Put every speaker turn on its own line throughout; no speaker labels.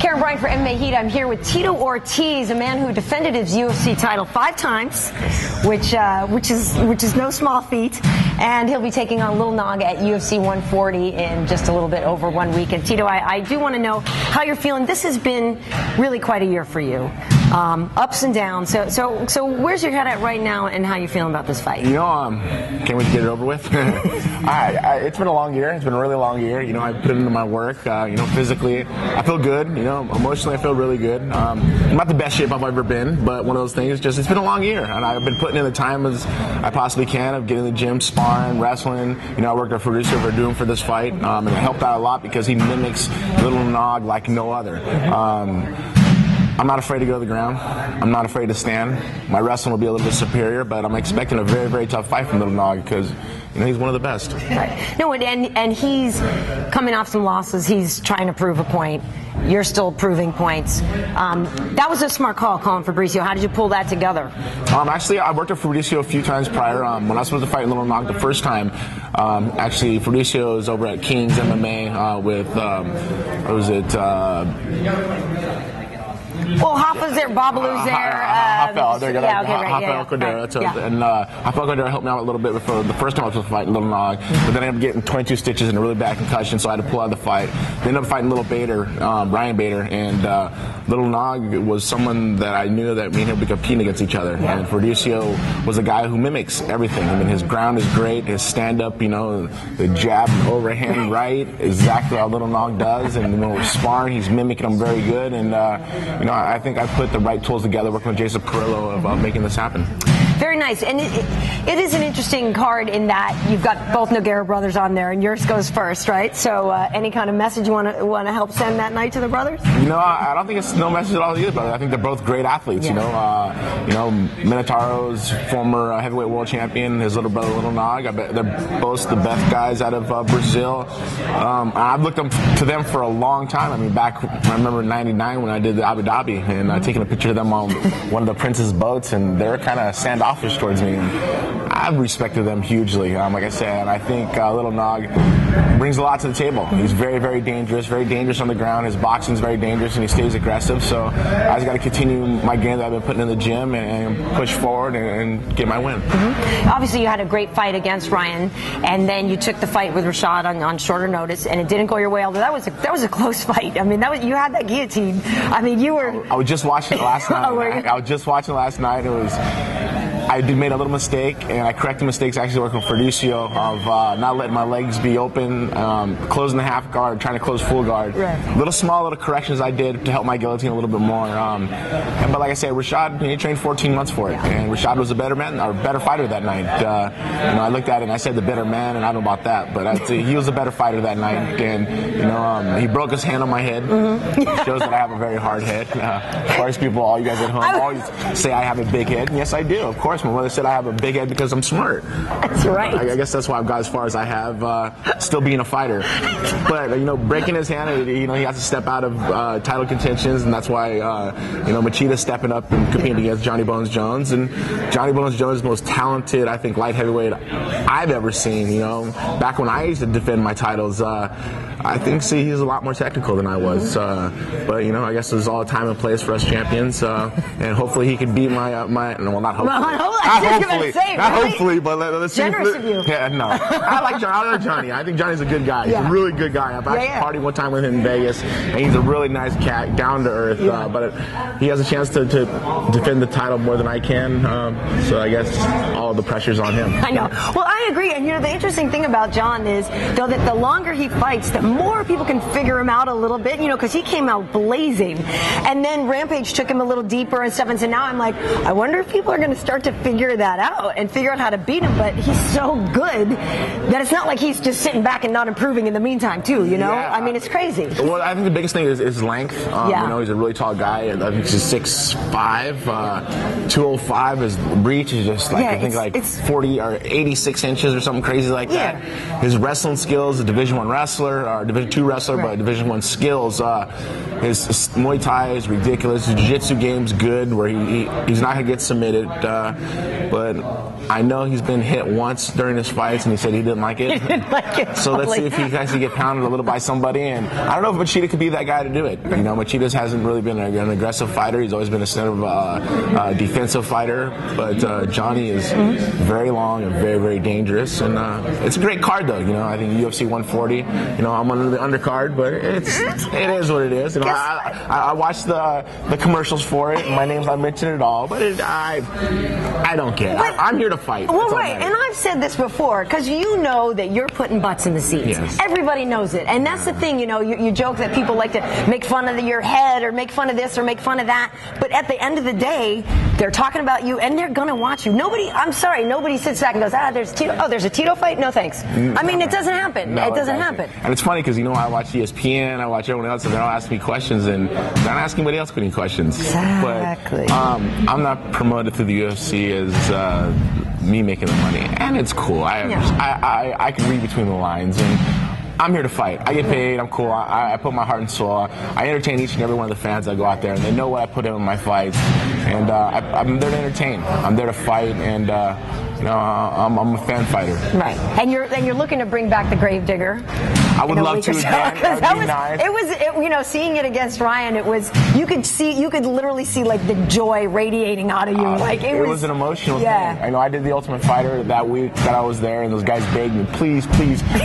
Karyn Bryant for MMA H.E.A.T. I'm here with Tito Ortiz, a man who defended his UFC title 5 times, which is no small feat. And he'll be taking on Little Nog at UFC 140 in just a little bit over 1 week. And Tito, I do want to know how you're feeling. This has been really quite a year for you. Ups and downs. So where's your head at right now, and how you feeling about this fight?
You know, can't wait to get it over with. It's been a long year. It's been a really long year. You know, I put into my work. You know, physically, I feel good. You know, emotionally, I feel really good. I'm not the best shape I've ever been, but one of those things. Just it's been a long year, and I've been putting in the time as I possibly can of getting in the gym, sparring, wrestling. You know, I worked with a producer for doing for this fight, and it helped out a lot because he mimics Little Nog like no other. I'm not afraid to go to the ground. I'm not afraid to stand. My wrestling will be a little bit superior, but I'm expecting a very, very tough fight from Little Nog because, you know, he's one of the best.
Right. No, and he's coming off some losses. He's trying to prove a point. You're still proving points. That was a smart call, calling Fabricio. How did you pull that together?
Actually, I worked with Fabricio a few times prior. When I was supposed to fight Little Nog the first time, actually, Fabricio is over at King's MMA with, what was it?
Well, Hoffa's there, Babalu's there.
Hoffa, there you go.
Yeah, okay, right.
Hoffa Cordero. And Hoffa Cordero helped me out a little bit before the first time I was supposed to fight Little Nog. But then I ended up getting 22 stitches and a really bad concussion, so I had to pull out of the fight. They ended up fighting Little Bader, Brian Bader, and Little Nog was someone that I knew that me and him would be competing against each other. Yeah. And Fabricio was a guy who mimics everything. I mean, his ground is great. His stand-up, you know, the jab, overhand right, exactly how Little Nog does. And when we're sparring, he's mimicking them very good. And, you know, I think I put the right tools together working with Jason Perillo about making this happen.
Very nice. And it is an interesting card in that you've got both Nogueira brothers on there, and yours goes first, right? So any kind of message you want to help send that night to the brothers?
You know, I don't think it's no message at all either, brother. I think they're both great athletes. Yeah. You know, Minotauro's former heavyweight world champion, his little brother Little Nog. I bet they're both the best guys out of Brazil. I've looked up to them for a long time. I mean, back I remember in '99 when I did the Abu Dhabi, and taking a picture of them on one of the Prince's boats, and they're kind of standoffish towards me. And I've respected them hugely. Like I said, I think Little Nog brings a lot to the table. He's very, very dangerous on the ground. His boxing's very dangerous, and he stays aggressive. So I just got to continue my game that I've been putting in the gym and push forward and get my win.
Mm-hmm. Obviously, you had a great fight against Ryan, and then you took the fight with Rashad on shorter notice, and it didn't go your way. Although that was a close fight. I mean, you had that guillotine. I mean, you were.
I was just watching it last night. I was just watching it last night. It was. I made a little mistake, and I corrected mistakes actually working with Fabricio of not letting my legs be open, closing the half guard, trying to close full guard.
Right.
Little corrections I did to help my guillotine a little bit more. But like I said, Rashad, he trained 14 months for it, and Rashad was a better fighter that night. You know, I looked at it and I said the better man, and I don't know about that, but I'd say he was a better fighter that night. And you know, he broke his hand on my head. Mm-hmm. It shows that I have a very hard head. Of course, people, all you guys at home, always say I have a big head, and yes, I do. Of course. My mother said I have a big head because I'm smart.
That's right.
I guess that's why I've got as far as I have, still being a fighter. But, you know, breaking his hand, you know, he has to step out of title contentions, and that's why, you know, Machida's stepping up and competing against Johnny Bones Jones. And Johnny Bones Jones is the most talented, I think, light heavyweight I've ever seen. You know, back when I used to defend my titles, I think he's a lot more technical than I was. But, you know, I guess there's all the time and place for us champions. And hopefully he can beat well, not hopefully. Hopefully, but let's see.
Generous of you.
Yeah, no. I like Johnny. I think Johnny's a good guy. He's a really good guy. I've actually partied one time with him in Vegas, and he's a really nice cat, down to earth. But he has a chance to defend the title more than I can. So I guess all the pressure's on him.
I know. Well, I agree. And you know, the interesting thing about John is, though, that the longer he fights, the more people can figure him out a little bit. You know, because he came out blazing, and then Rampage took him a little deeper and stuff. And so now I'm like, I wonder if people are going to start to figure that out and figure out how to beat him. But he's so good that it's not like he's just sitting back and not improving in the meantime, too. You know, I mean, it's crazy.
Well, I think the biggest thing is length. You know, he's a really tall guy. I think he's 6'5", 205. His reach is just like I think like 40 or 86 inches or something crazy like that. His wrestling skills, a Division I wrestler or Division II wrestler, but Division I skills. His Muay Thai is ridiculous. His Jiu-Jitsu game's good, where he's not gonna get submitted. but I know he's been hit once during his fights, and he said he didn't like it.
He didn't like it.
So let's see if he can actually get pounded a little by somebody. And I don't know if Machida could be that guy to do it. You know, Machida hasn't really been an aggressive fighter. He's always been a center of defensive fighter. But Johnny is very long and very, very dangerous. And it's a great card, though. You know, I think UFC 140. You know, I'm under the undercard, but it is what it is. You know, I watched the commercials for it. My name's not mentioned at all, but I don't care. I'm here to fight.
Well, right, and I've said this before, because you know that you're putting butts in the seats.
Yes.
Everybody knows it, and that's the thing. You know, you joke that people like to make fun of your head or make fun of this or make fun of that, but at the end of the day, they're talking about you and they're gonna watch you. I'm sorry, nobody sits back and goes, there's Tito. Oh, there's a Tito fight? No thanks. I mean, it doesn't happen.
No,
it doesn't happen.
And it's funny because, you know, I watch ESPN, I watch everyone else, and they're all asking me questions, and they're not asking anybody else any questions.
Exactly.
But I'm not promoted to the UFC as me making the money, and it's cool. I can read between the lines, and I'm here to fight. I get paid. I'm cool. I put my heart and soul. I entertain each and every one of the fans that go out there, and they know what I put in my fights. And I'm there to entertain. I'm there to fight, and you know, I'm a fan fighder.
Right. And you're looking to bring back the Gravedigger.
I would love to again. That would be nice.
It was, you know, seeing it against Ryan. It was, you could literally see like the joy radiating out of you. Like it
was an emotional thing. I know I did the Ultimate Fighter that week that I was there, and those guys begged me, please,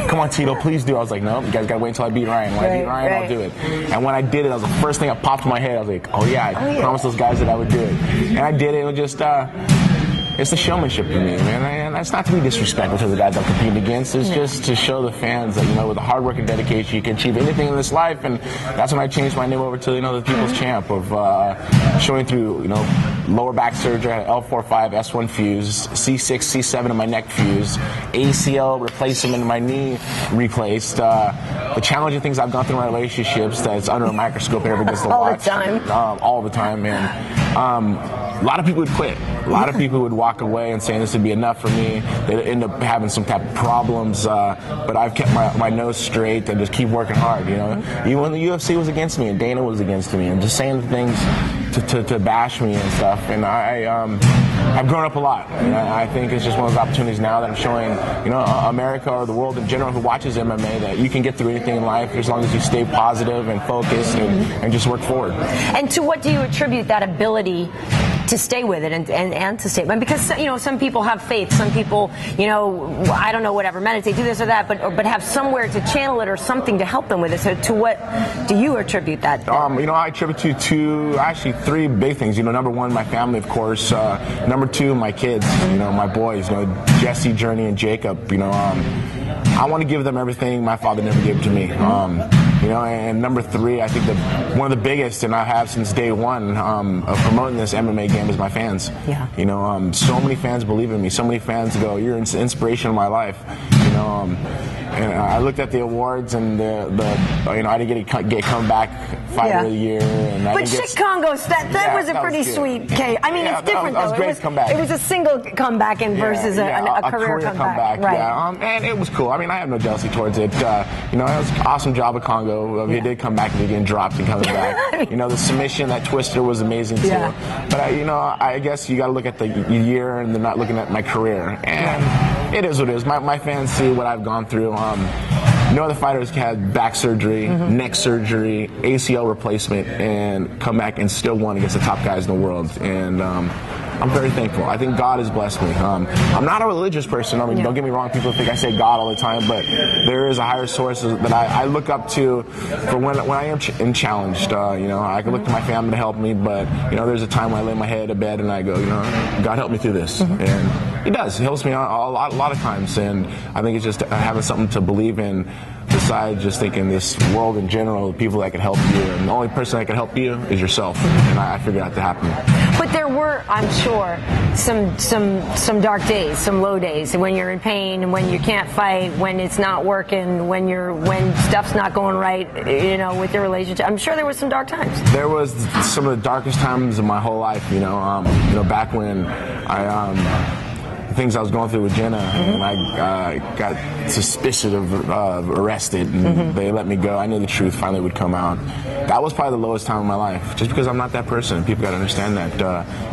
come on, Tito, please do. I was like, no, you guys gotta wait until I beat Ryan. When I beat Ryan, I'll do it. And when I did it, that was the first thing that popped in my head. I was like, oh yeah, I promised those guys that I would do it, and I did it. It was just. It's the showmanship to me, man. And that's not to be disrespectful to the guys I'm competing against. It's just to show the fans that, you know, with the hard work and dedication, you can achieve anything in this life. And that's when I changed my name over to, you know, the People's Champ, of showing through, you know, lower back surgery, L4-5, S1 fuse, C6, C7 in my neck fuse, ACL replacement in my knee replaced. The challenging things I've gone through in my relationships that's under a microscope and everybody gets to watch. All the time, man. A lot of people would quit. A lot of people would walk away and saying this would be enough for me. They'd end up having some type of problems, but I've kept my nose straight and just keep working hard, you know. Even when the UFC was against me and Dana was against me and just saying things to bash me and stuff, and I've grown up a lot. And I think it's just one of those opportunities now that I'm showing, you know, America or the world in general who watches MMA that you can get through anything in life as long as you stay positive and focused and just work forward.
And to what do you attribute that ability to stay with it and to stay? Because, you know, some people have faith, some people, you know, I don't know, whatever, meditate, do this or that, but have somewhere to channel it or something to help them with it. So to what do you attribute that?
You know, I attribute to actually three big things. You know, number one, my family, of course. Number two, my kids, you know, my boys, you know, Jesse, Journey, and Jacob. You know, I want to give them everything my father never gave to me. You know, and number three, I think one of the biggest, and I have since day one, of promoting this MMA game is my fans. Yeah. You know, so many fans believe in me. So many fans go, "You're an inspiration in my life." You know, and I looked at the awards, and you know, I didn't get comeback fighter of the year, and
but Chicago, that was a pretty sweet case. I mean, it's different though.
Great comeback.
It was a single comeback versus a career comeback. Right.
Yeah, and it was cool. I mean, I have no jealousy towards it. You know, it was an awesome job of Congo. He did come back and getting dropped and coming back. You know, the submission, that twister was amazing too. Yeah. But you know, I guess you got to look at the year and they're not looking at my career. And it is what it is. My fans see what I've gone through. No other fighters had back surgery, neck surgery, ACL replacement, and come back and still won against the top guys in the world. And I'm very thankful. I think God has blessed me. I'm not a religious person. I mean, don't get me wrong. People think I say God all the time, but there is a higher source that I look up to for when I am challenged. You know, I can look to my family to help me, but you know, there's a time when I lay my head to bed and I go, you know, God help me through this, and He does. He helps me a lot of times, and I think it's just having something to believe in. Besides just thinking this world in general, the people that can help you, and the only person that can help you is yourself. And I figured out to happen.
But there were, I'm sure, some dark days, some low days, when you're in pain, and when you can't fight, when it's not working, when stuff's not going right, you know, with your relationship. I'm sure there was some dark times.
There was some of the darkest times of my whole life. You know, back when things I was going through with Jenna, and I got suspicious of arrested, and they let me go. I knew the truth finally would come out. That was probably the lowest time of my life, just because I'm not that person. People got to understand that.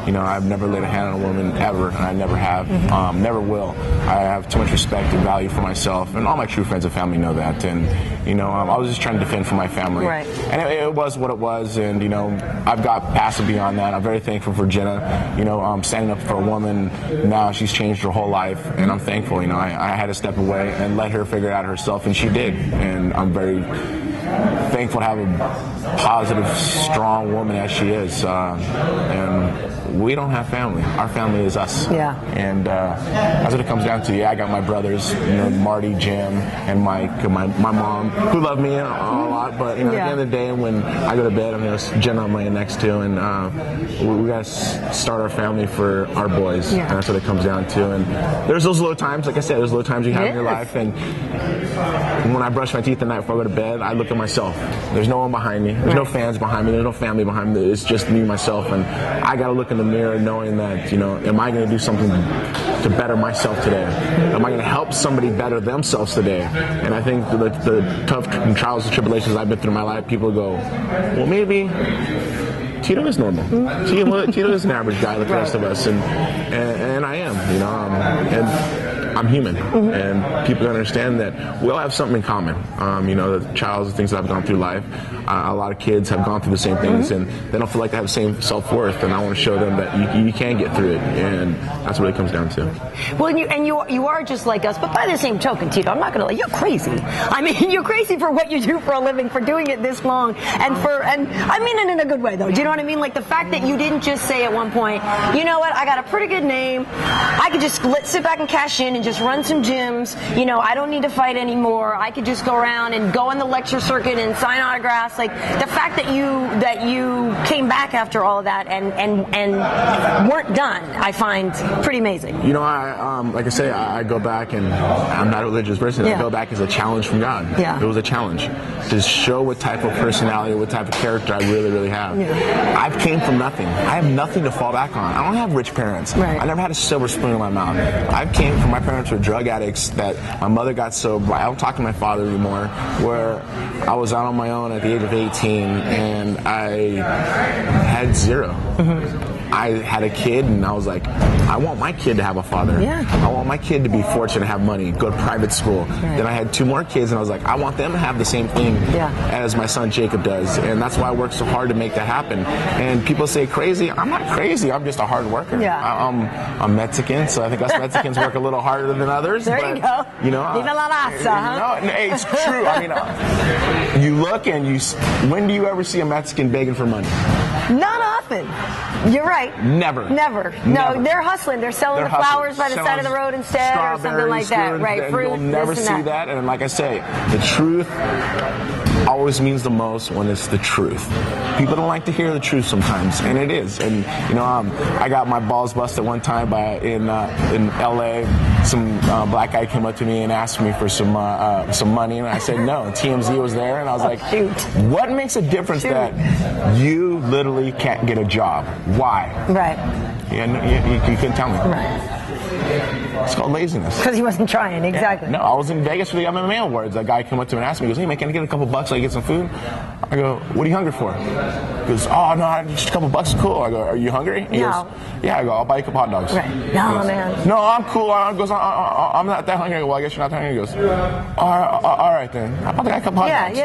You know, I've never laid a hand on a woman ever, and I never have, never will. I have too much respect and value for myself, and all my true friends and family know that. And you know, I was just trying to defend for my family, and it was what it was. And you know, I've got past and beyond that. I'm very thankful for Jenna. You know, standing up for a woman now. She's changed her whole life, and I'm thankful. You know, I had to step away and let her figure it out herself, and she did. And I'm very thankful to have a positive, strong woman as she is. And we don't have family. Our family is us. Yeah. And that's what it comes down to. Yeah, I got my brothers, you know, Marty, Jim, and Mike, and my mom, who love me a lot. But you know, at the end of the day, when I go to bed, I'm Jenna I'm laying next to, and we got to start our family for our boys. And that's what it comes down to. And there's those little times, like I said, there's little times you have in your life. And when I brush my teeth at night before I go to bed, I look at myself. There's no one behind me. There's no fans behind me. There's no family behind me. It's just me, myself. And I got to look in the mirror knowing that, you know, am I going to do something to better myself today? Am I going to help somebody better themselves today? And I think the tough trials and tribulations I've been through in my life, people go, well, maybe Tito is normal. Tito is an average guy like the rest of us. And I am, you know, and I'm human, and people understand that we all have something in common. You know, the trials and things that I've gone through life. A lot of kids have gone through the same things, and they don't feel like they have the same self-worth. And I want to show them that you can get through it, and that's what it comes down to.
Well, you are just like us, but by the same token, Tito, I'm not going to you're crazy. I mean, you're crazy for what you do for a living, for doing it this long, and I mean it in a good way, though. Do you know what I mean? Like the fact that you didn't just say at one point, you know what, I got a pretty good name, I could just sit back and cash in and just run some gyms. You know, I don't need to fight anymore. I could just go around and go on the lecture circuit and sign autographs. Like the fact that you came back after all of that and weren't done, I find pretty amazing.
You know, I like I say, I go back, and I'm not a religious person. I go back as a challenge from God. It was a challenge to show what type of personality, what type of character I really, really have. I came from nothing. I have nothing to fall back on. I don't have rich parents. I never had a silver spoon in my mouth. I came from, my parents were drug addicts, that my mother got sober. I don't talk to my father anymore, where I was out on my own at the age of 18, and I had zero. I had a kid, and I was like, I want my kid to have a father. I want my kid to be fortunate to have money, go to private school. Then I had 2 more kids, and I was like, I want them to have the same thing as my son Jacob does. And that's why I work so hard to make that happen. And people say crazy. I'm not crazy. I'm just a hard worker. I'm Mexican, so I think us Mexicans work a little harder than others.
There you go.
You know,
Viva la raza, huh?
No, it's true. I mean, you look and when do you ever see a Mexican begging for money?
Not often. You're right.
Never.
No, they're hustling. They're selling the flowers by the side of the road instead, or something like that. Right. Fruit.
You'll never see that. And like I say, the truth always means the most when it's the truth. People don't like to hear the truth sometimes, and it is. And you know, I got my balls busted one time in LA. Some black guy came up to me and asked me for some money, and I said no. And TMZ was there, and I was like, what makes a difference that you literally can't get a job? Why? You couldn't tell me. It's called laziness.
Because he wasn't trying, exactly.
No, I was in Vegas for the MMA Awards. That guy came up to me and asked me, he goes, hey man, can I get a couple bucks so I can get some food? I go, what are you hungry for? He goes, oh no, just a couple bucks is cool. I go, are you hungry? He goes, yeah. I go, I'll buy you a couple hot dogs.
No, man.
No, I'm cool. He goes, I'm not that hungry. I go, well, I guess you're not that hungry. He goes, all right then. I'll buy a couple hot dogs.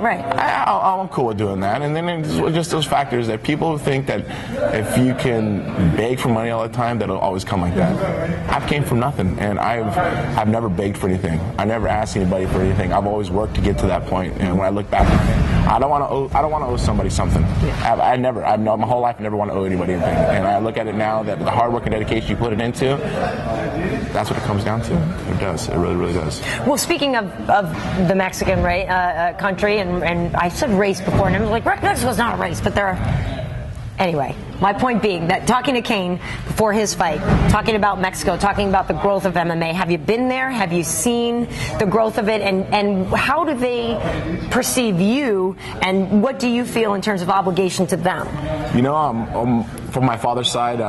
Right.
I'm cool with doing that. And then it's just those factors that people think that if you can beg for money all the time, that'll always come like that. I came from nothing, and I've never begged for anything. I never asked anybody for anything. I've always worked to get to that point. And when I look back, I don't want to owe somebody something. My whole life I never want to owe anybody anything. And I look at it now that the hard work and dedication you put it into, that's what it comes down to. It does. It really, really does.
Well, speaking of the Mexican country, and I said race before, and I was like, Mexico's not a race, but there are. Anyway, my point being that talking to Kane before his fight, talking about Mexico, talking about the growth of MMA, have you been there? Have you seen the growth of it? And how do they perceive you? And what do you feel in terms of obligation to them?
You know, from my father's side,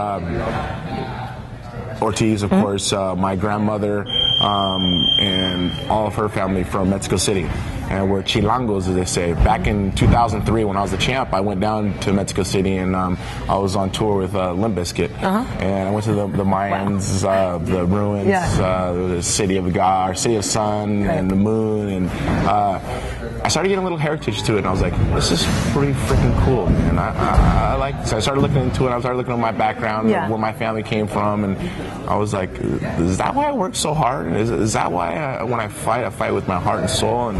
Ortiz, of course, my grandmother, and all of her family from Mexico City. And we're chilangos, as they say. Back in 2003, when I was the champ, I went down to Mexico City, and I was on tour with Limp Bizkit. And I went to the Mayans, the ruins, the city of God, city of sun, and the moon, and I started getting a little heritage to it, and I was like, this is pretty freaking cool, man. I like this. I started looking into it. I started looking at my background, where my family came from, and I was like, is that why I work so hard? Is that why when I fight with my heart and soul?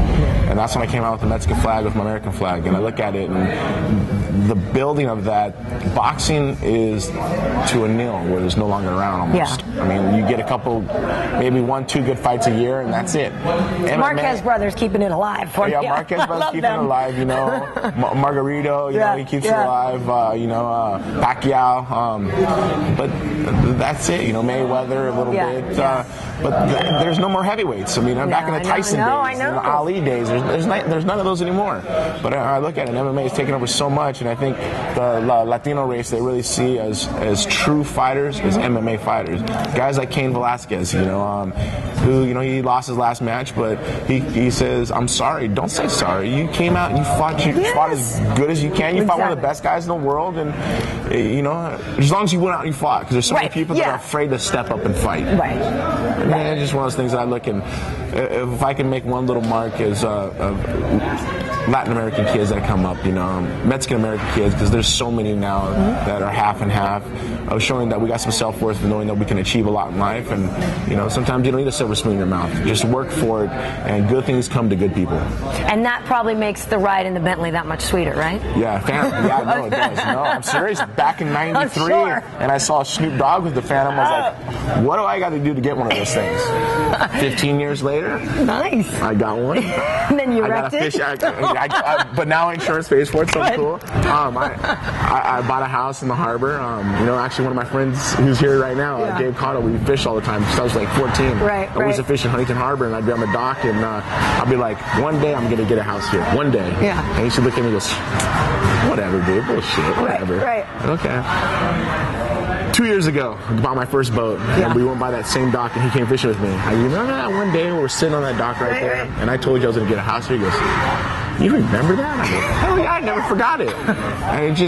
And that's when I came out with the Mexican flag, with my American flag. And I look at it, and the building of that, boxing is to a nil, where there's no longer around almost. I mean, you get a couple, maybe 1-2 good fights a year, and that's it.
Marquez brothers keeping it alive for you.
Yeah, Marquez brothers keeping it alive, you know. Margarito, you know, he keeps it alive. You know, Pacquiao. But that's it, you know, Mayweather a little bit. But there's no more heavyweights. I mean, I'm back in the Tyson days, and the Ali days. There's none of those anymore. But I look at it, MMA is taking over so much, and I think the Latino race, they really see as true fighters, as MMA fighters. Guys like Cain Velasquez, you know, who, you know, he lost his last match, but he says, I'm sorry. Don't say sorry. You came out and you fought as good as you can. You fought one of the best guys in the world, and you know, as long as you went out and you fought, because there's so many people that are afraid to step up and fight. And it's just one of those things that I look, and if I can make one little mark as Latin American kids that come up, you know, Mexican American kids, because there's so many now that are half and half, of showing that we got some self-worth and knowing that we can achieve a lot in life. And you know, sometimes you don't need a silver spoon in your mouth. Just work for it, and good things come to good people. And
that probably makes the ride in the Bentley that much sweeter, right?
Yeah, no, it does. No, I'm serious. Back in '93, and I saw Snoop Dogg with the Phantom, I was like, what do I got to do to get one of those things? 15 years later,
nice.
I got one.
And then you wrecked it.
But now insurance pays for it, so cool. I bought a house in the harbor. You know, actually, one of my friends who's here right now, Gabe Cotto, we fish all the time since I was like 14. And we used to fish in Huntington Harbor, and I'd be on the dock, and I'd be like, one day I'm gonna get a house here. One day. And he should look at me and goes, whatever, dude, bullshit, whatever. Okay. 2 years ago, I bought my first boat, and we went by that same dock, and he came fishing with me. I remember that one day we were sitting on that dock right there, and I told you I was going to get a house here. He goes, you remember that? I go, hell yeah, I never forgot it. And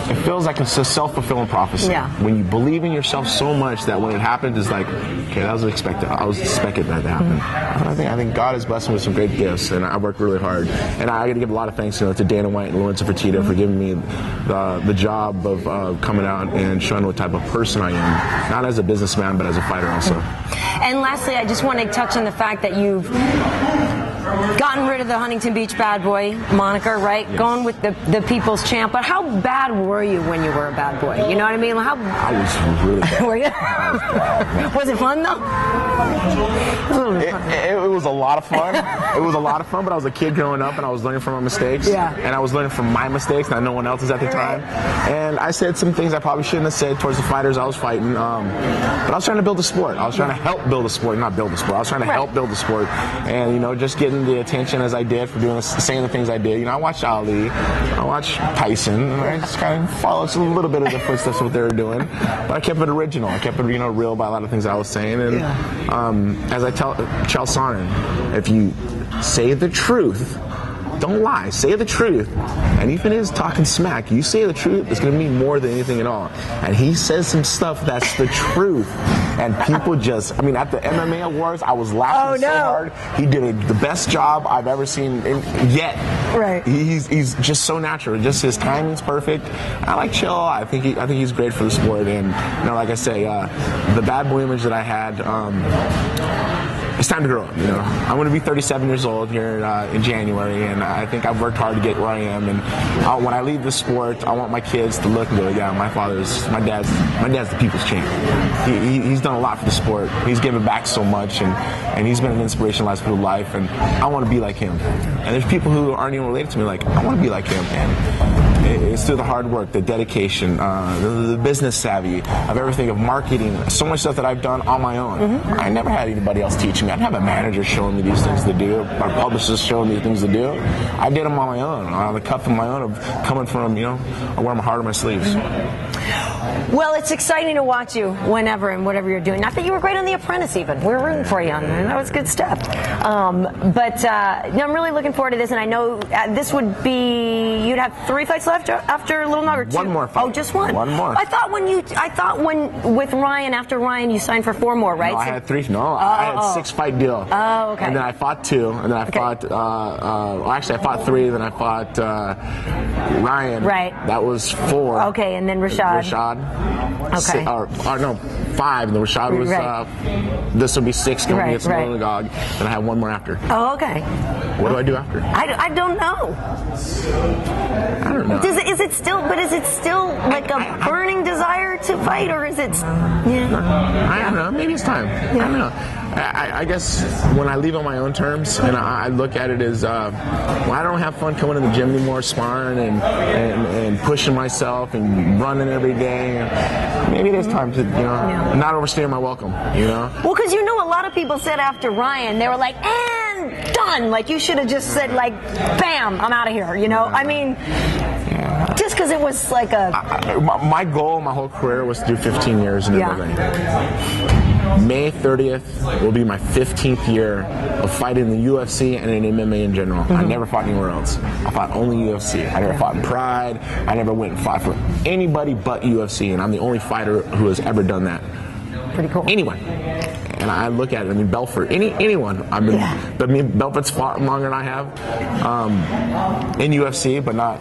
it feels like it's a self-fulfilling prophecy. When you believe in yourself so much that when it happens, it's like, okay, that was expected. I was expecting that to happen. I think God has blessed me with some great gifts, and I worked really hard. And I got to give a lot of thanks, you know, to Dana White and Lorenzo Fertitta for giving me the job of coming out and showing what type of person I am, not as a businessman, but as a fighter also.
And lastly, I just want to touch on the fact that you've gotten rid of the Huntington Beach Bad Boy moniker, right? Going with the people's champ. But how bad were you when you were a bad boy? You know what I mean?
I was really bad.
Were you? Was it fun though?
It was a lot of fun. It was a lot of fun, but I was a kid growing up, and I was learning from my mistakes. And I was learning from my mistakes, not no one else's at the time. And I said some things I probably shouldn't have said towards the fighters I was fighting. But I was trying to build a sport. I was trying to help build a sport, not build a sport. I was trying to help build a sport. And, you know, just getting the attention as I did for saying the things I did. You know, I watched Ali, I watched Tyson, and I just kind of followed a little bit of the footsteps of what they were doing. But I kept it original. I kept it, you know, real about a lot of things I was saying. And as I tell Chael Sonnen, if you say the truth, don't lie. Say the truth. And even if it's talking smack, you say the truth, it's going to mean more than anything at all. And he says some stuff that's the truth. And people just, I mean, at the MMA Awards, I was laughing so hard. He did the best job I've ever seen yet. He's just so natural. Just his timing's perfect. I like Chael. I think he's great for the sport. And, you know, like I say, the bad boy image that I had, it's time to grow up, you know. I'm going to be 37 years old here in January, and I think I've worked hard to get where I am. And when I leave this sport, I want my kids to look and go, yeah, my dad's the people's champ. He's done a lot for the sport. He's given back so much, and he's been an inspiration in people's life, and I want to be like him. And there's people who aren't even related to me, like, I want to be like him, and it's through the hard work, the dedication, the business savvy of everything, of marketing, so much stuff that I've done on my own. I never had anybody else teaching me. I didn't have a manager showing me these things to do, my publicist showing me things to do. I did them on my own, on the cuff of my own, of coming from, you know, I wear my heart on my sleeves.
Well, it's exciting to watch you whenever and whatever you're doing. Not that you were great on The Apprentice, even. We were rooting for you on there, and that was good stuff. But I'm really looking forward to this, and I know this would be, you'd have 3 fights left after Little Nog, or 2?
One more fight.
Oh, just one?
One more.
I thought with Ryan, after Ryan, you signed for 4 more, right?
No, I had 3. No, I had a 6-fight deal.
Oh, okay.
And then I fought 2, and then I fought, actually I fought 3, then I fought Ryan.
Right.
That was 4.
Okay, and then Rashad. Okay.
Or no, 5. And the Rashad was, this would be 6 going against Little Nog. And I have 1 more after.
Oh, okay.
What do I do after?
I don't know.
I don't know.
Is it still like a burning desire to fight, or is it? Yeah.
I don't know. Maybe it's time. I don't know. I guess when I leave on my own terms, and I look at it as, well, I don't have fun coming to the gym anymore, sparring and pushing myself and running every day. Maybe there's time to, not overstay my welcome.
Well, because a lot of people said after Ryan, they were like, and done. Like, you should have just said, like, bam, I'm out of here. I mean, just because it was like a.
My goal, my whole career was to do 15 years in MMA. May 30th will be my 15th year of fighting in the UFC and in MMA in general. I never fought anywhere else. I fought only UFC. I never fought in Pride. I never went and fought for anybody but UFC, and I'm the only fighter who has ever done that.
Pretty cool.
Anyone. And I look at it, Belfort, anyone. Belfort's fought longer than I have in UFC, but not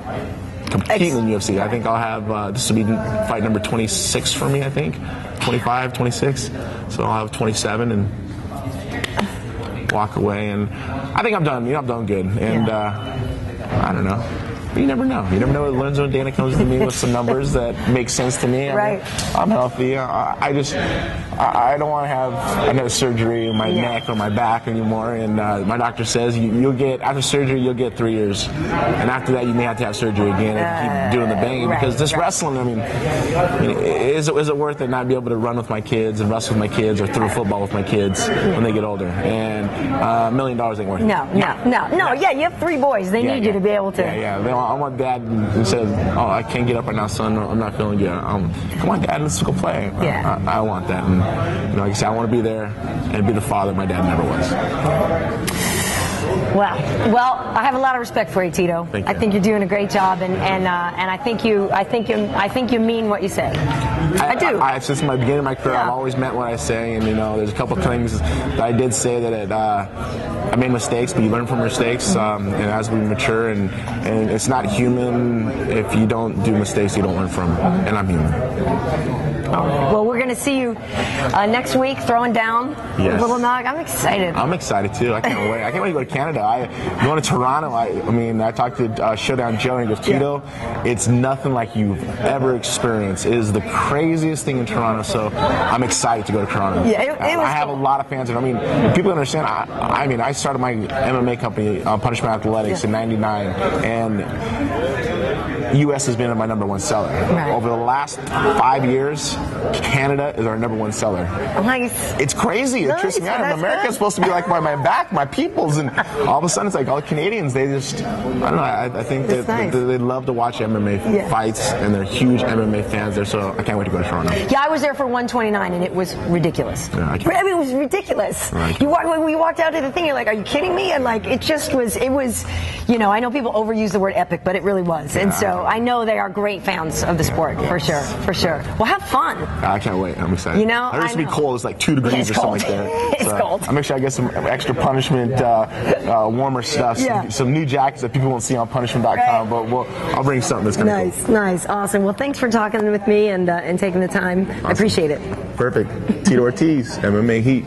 competing in UFC. I think I'll have, this will be fight number 26 for me, I think. 25, 26. So I'll have 27 and walk away. And I think I'm done. I'm done good. And I don't know. But you never know. You never know what Lorenzo and Dana comes to me with some numbers that make sense to me. I'm healthy. I don't want to have another surgery in my neck or my back anymore. And my doctor says after surgery you'll get 3 years, and after that you may have to have surgery again and keep doing the banging because this wrestling. Is it worth it not be able to run with my kids and wrestle with my kids or throw football with my kids when they get older? And $1 million ain't worth it.
No. Yeah, you have 3 boys. They need you to be able to.
I want Dad who says, "Oh, I can't get up right now, son. I'm not feeling good." Come on, Dad, let's go play. I want that. And, like I said, I want to be there and be the father my dad never was.
Well, I have a lot of respect for you, Tito.
Thank you.
I think you're doing a great job, and I think you mean what you say. I do.
Since my beginning of my career, I've always meant what I say, and there's a couple of things that I did say that I made mistakes, but you learn from mistakes, and as we mature, and it's not human if you don't do mistakes you don't learn from, and I'm human.
All right. Well, we're going to see you next week throwing down with Little Nog. I'm excited.
I'm excited too. I can't wait. I can't wait to go to Canada. Going to Toronto. I talked to Showdown Joe, and he goes, "Tito, it's nothing like you've ever experienced. It is the craziest thing in Toronto." So I'm excited to go to Toronto.
Yeah, I have
a lot of fans, and people understand. I started my MMA company, Punishment Athletics, in '99, and U.S. has been my #1 seller. Over the last 5 years, Canada is our #1 seller.
Nice.
It's crazy. It trips me out. America is supposed to be like my back, my peoples, and all of a sudden it's like all Canadians. They just, I don't know. I think that they love to watch MMA fights, and they're huge MMA fans there. So I can't wait to go to Toronto.
Yeah, I was there for 129, and it was ridiculous. It was ridiculous.
Right.
When we walked out to the thing, you're like, "Are you kidding me?" And it just was. It was, I know people overuse the word epic, but it really was. And so I know they are great fans of the sport, for sure. Well, have fun.
I can't wait. I'm excited.
I
used to be cold. It's like 2 degrees or something like that.
It's cold.
I'll make sure I get some extra Punishment warmer stuff. Some new jackets that people won't see on punishment.com. But I'll bring something that's going to be cool.
Nice, awesome. Well, thanks for talking with me and taking the time. Awesome. I appreciate it.
Perfect. Tito Ortiz, MMA Heat.